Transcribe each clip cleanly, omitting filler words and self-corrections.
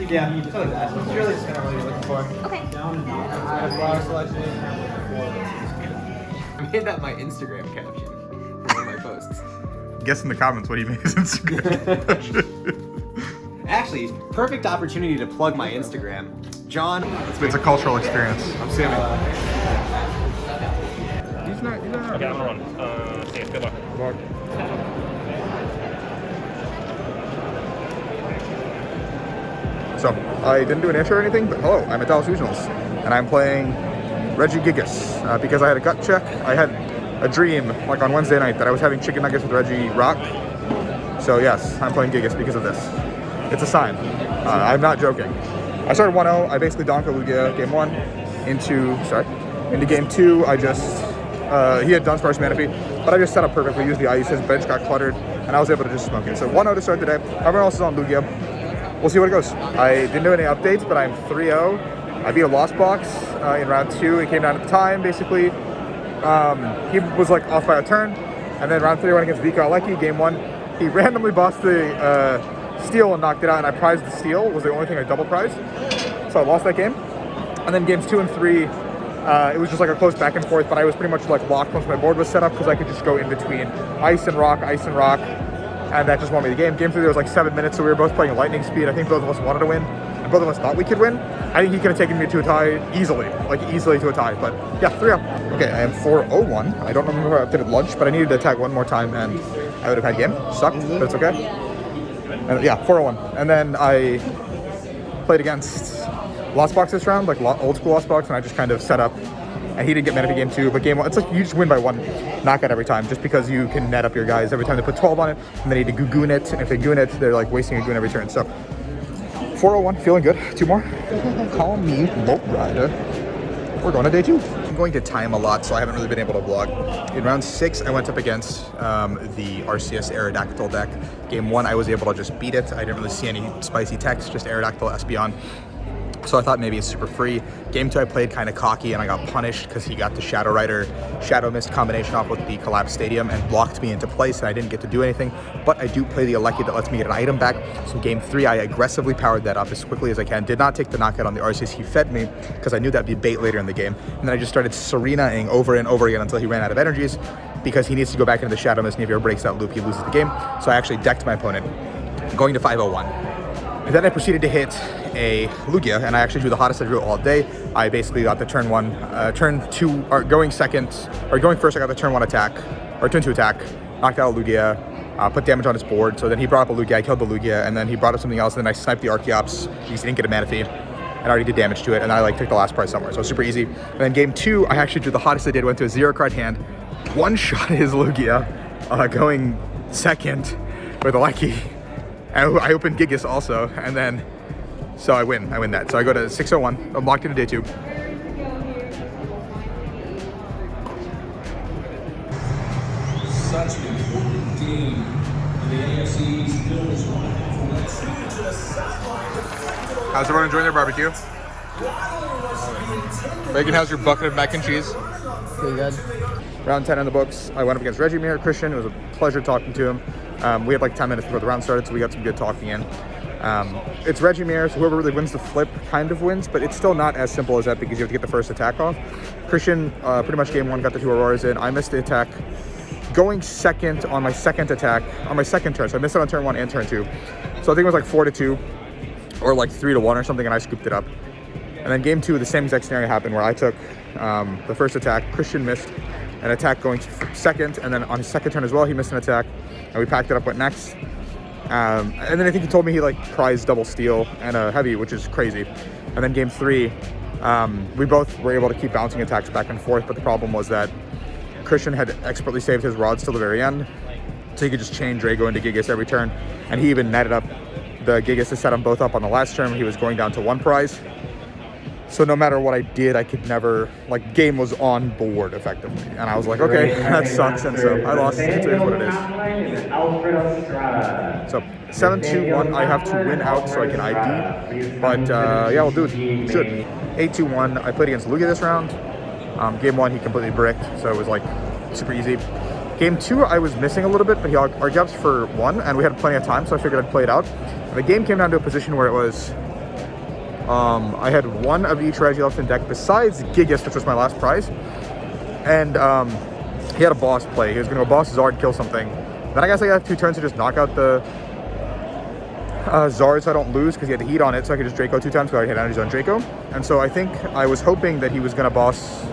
Yeah, something like that. It's really just kind of what you're looking for. Okay. Flower selection. I made that my Instagram caption for one of my posts. Guess in the comments what he made his Instagram. Actually, perfect opportunity to plug my Instagram. John. It's a cultural experience. I'm assuming. He's not. Okay, I'm gonna run. See you. Good luck. So, I didn't do an intro or anything, but hello, I'm at Dallas Regionals, and I'm playing Reggie Gigas, because I had a gut check. I had a dream, like on Wednesday night, that I was having chicken nuggets with Reggie Rock. So yes, I'm playing Gigas because of this. It's a sign. I'm not joking. I started 1-0, I basically donked Lugia game 1, into game 2, I just, he had Dunsparce Manaphy, but I just set up perfectly, used the ice, his bench got cluttered, and I was able to just smoke it. So 1-0 to start today, everyone else is on Lugia. We'll see what it goes. I didn't do any updates, but I'm 3-0. I beat a Lost Box in round 2. It came down to the time, basically. He was like off by a turn, and then round 3 I went against Vika LAKEY, game 1. He randomly bossed the steal and knocked it out, and I prized the steal. It was the only thing I double prized. So I lost that game. And then games 2 and 3, it was just like a close back and forth, but I was pretty much like locked once my board was set up because I could just go in between ice and rock, and that just won me the game. Game 3 there was like 7 minutes, so we were both playing lightning speed. I think both of us wanted to win, and both of us thought we could win. I think he could have taken me to a tie easily to a tie, but yeah, 3-0. Okay, I am 4-0-1. I don't remember if I did lunch, but I needed to attack one more time, and I would have had game. Sucked, but it's okay. And yeah, 4-0-1. And then I played against Lost Box this round, like old school Lost Box, and I just kind of set up. And he didn't get Manaphy game 2, but game 1, it's like you just win by 1 knockout every time, just because you can net up your guys every time they put 12 on it, and they need to goon it, and if they goon it, they're like wasting a goon every turn. So 4-0-1, feeling good. 2 more. Call me Boat Rider. We're going to day 2. I'm going to time a lot, so I haven't really been able to vlog. In round 6, I went up against the RCS Aerodactyl deck. Game 1, I was able to just beat it. I didn't really see any spicy text, just Aerodactyl Espeon. So I thought maybe it's super free. Game 2 I played kind of cocky and I got punished because he got the Shadow Rider Shadow Mist combination off with the Collapsed Stadium and blocked me into place, and I didn't get to do anything. But I do play the LAKEY that lets me get an item back. So game 3 I aggressively powered that up as quickly as I can. Did not take the knockout on the RCS. He fed me because I knew that'd be bait later in the game. And then I just started Serenaing over and over again until he ran out of energies, because he needs to go back into the Shadow Mist, and if he ever breaks that loop, he loses the game. So I actually decked my opponent, going to 5-0-1. And then I proceeded to hit a Lugia, and I actually drew the hottest I drew all day. I basically got the turn 2, or going first, I got the turn 1 attack, or turn 2 attack, knocked out a Lugia, put damage on his board. So then he brought up a Lugia, I killed the Lugia, and then he brought up something else, and then I sniped the Archeops because he didn't get a Manaphy, and I already did damage to it, and I like took the last prize somewhere, so super easy. And then game 2, I actually drew the hottest I did, went to a 0-card hand, one-shot his Lugia, going second with a LAKEY. I opened Gigas also, and then, so I win that. So I go to 6-0-1, I'm locked into day 2. Such an important game in the AFC East. How's everyone enjoying their barbecue? Reagan, how's your bucket of mac and cheese? Pretty good. Round 10 in the books. I went up against Reggie Christian. It was a pleasure talking to him. We had like 10 minutes before the round started, so we got some good talking in. It's Reggie so whoever really wins the flip kind of wins, but it's still not as simple as that because you have to get the first attack off. Christian, pretty much game 1, got the 2 Auroras in. I missed the attack going second on my second attack, on my second turn, so I missed it on turn 1 and turn 2. So I think it was like 4-2, or like 3-1 or something, and I scooped it up. And then game 2, the same exact scenario happened where I took the first attack, Christian missed an attack going second, and then on his second turn as well, he missed an attack, and we packed it up, went next. And then I think he told me he like prized double steal and a heavy, which is crazy. And then game 3, we both were able to keep bouncing attacks back and forth, but the problem was that Christian had expertly saved his rods till the very end, so he could just chain Drago into Gigas every turn, and he even netted up the Gigas to set them both up on the last turn when he was going down to 1 prize. So no matter what I did, I could never, like, game was on board effectively. And I was like, okay, that sucks. And so I lost. It is what it is. So 7-2-1, I have to win out so I can ID. But yeah, we'll do it. Should. 8-2-1, I played against Lugia this round. Game 1, he completely bricked. So it was like super easy. Game 2, I was missing a little bit, but he Archeops for 1, and we had plenty of time, so I figured I'd play it out. And the game came down to a position where it was I had one of each Reggie left in deck besides Gigas, which was my last prize. And he had a boss play. He was going to go boss Zard, kill something. Then I guess I got 2 turns to just knock out the Zard so I don't lose, because he had the heat on it, so I could just Draco 2 times because I had energies on Draco. And so I think I was hoping that he was going to boss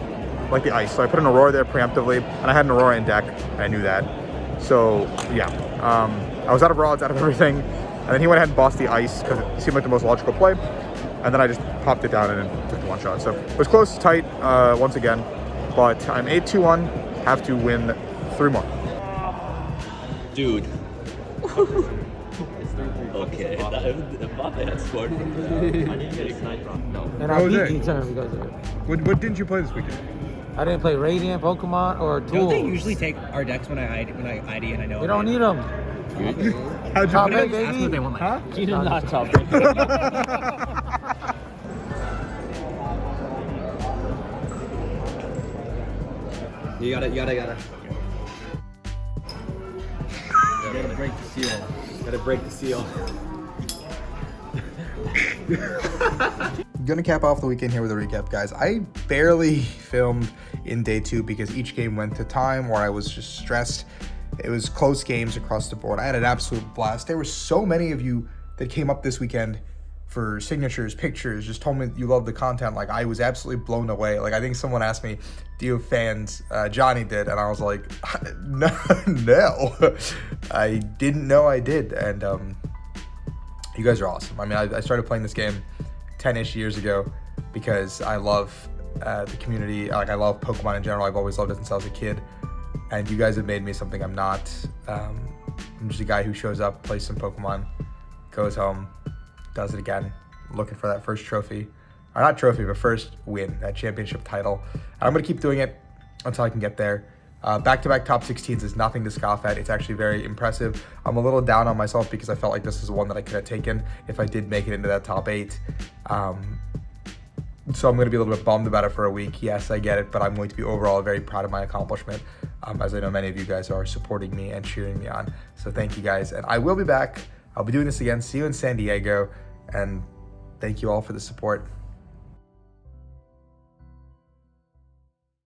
like the ice. So I put an Aurora there preemptively, and I had an Aurora in deck, and I knew that. So yeah, I was out of rods, out of everything. And then he went ahead and bossed the ice because it seemed like the most logical play. And then I just popped it down and then took the 1 shot. So it was close, tight, once again. But I'm 8-2-1, have to win 3 more. Dude. Okay, Mbappe had scored from there. I didn't get excited from no. And How I was beat it? each other because of it. What didn't you play this weekend? I didn't play Radiant, Pokemon, or Tools. Don't they usually take our decks when I ID and I know? We don't need them. How'd you Top play? 8, baby. They want my Huh? You did not top You gotta. Gotta break the seal. Gotta break the seal. Gonna cap off the weekend here with a recap, guys. I barely filmed in day 2 because each game went to time where I was just stressed. It was close games across the board. I had an absolute blast. There were so many of you that came up this weekend for signatures, pictures, just told me you loved the content. Like, I was absolutely blown away. Like, I think someone asked me, do you have fans? Johnny did, and I was like, no. I didn't know I did, and you guys are awesome. I mean, I started playing this game 10-ish years ago because I love the community. Like, I love Pokemon in general. I've always loved it since I was a kid, and you guys have made me something I'm not. I'm just a guy who shows up, plays some Pokemon, goes home, does it again, looking for that first trophy. Or not trophy, but first win, that championship title. And I'm going to keep doing it until I can get there. Back-to-back top 16s is nothing to scoff at. It's actually very impressive. I'm a little down on myself because I felt like this is one that I could have taken if I did make it into that top 8. So I'm going to be a little bit bummed about it for a week. Yes, I get it, but I'm going to be overall very proud of my accomplishment, as I know many of you guys are supporting me and cheering me on. So thank you guys, and I will be back. I'll be doing this again. See you in San Diego, and thank you all for the support.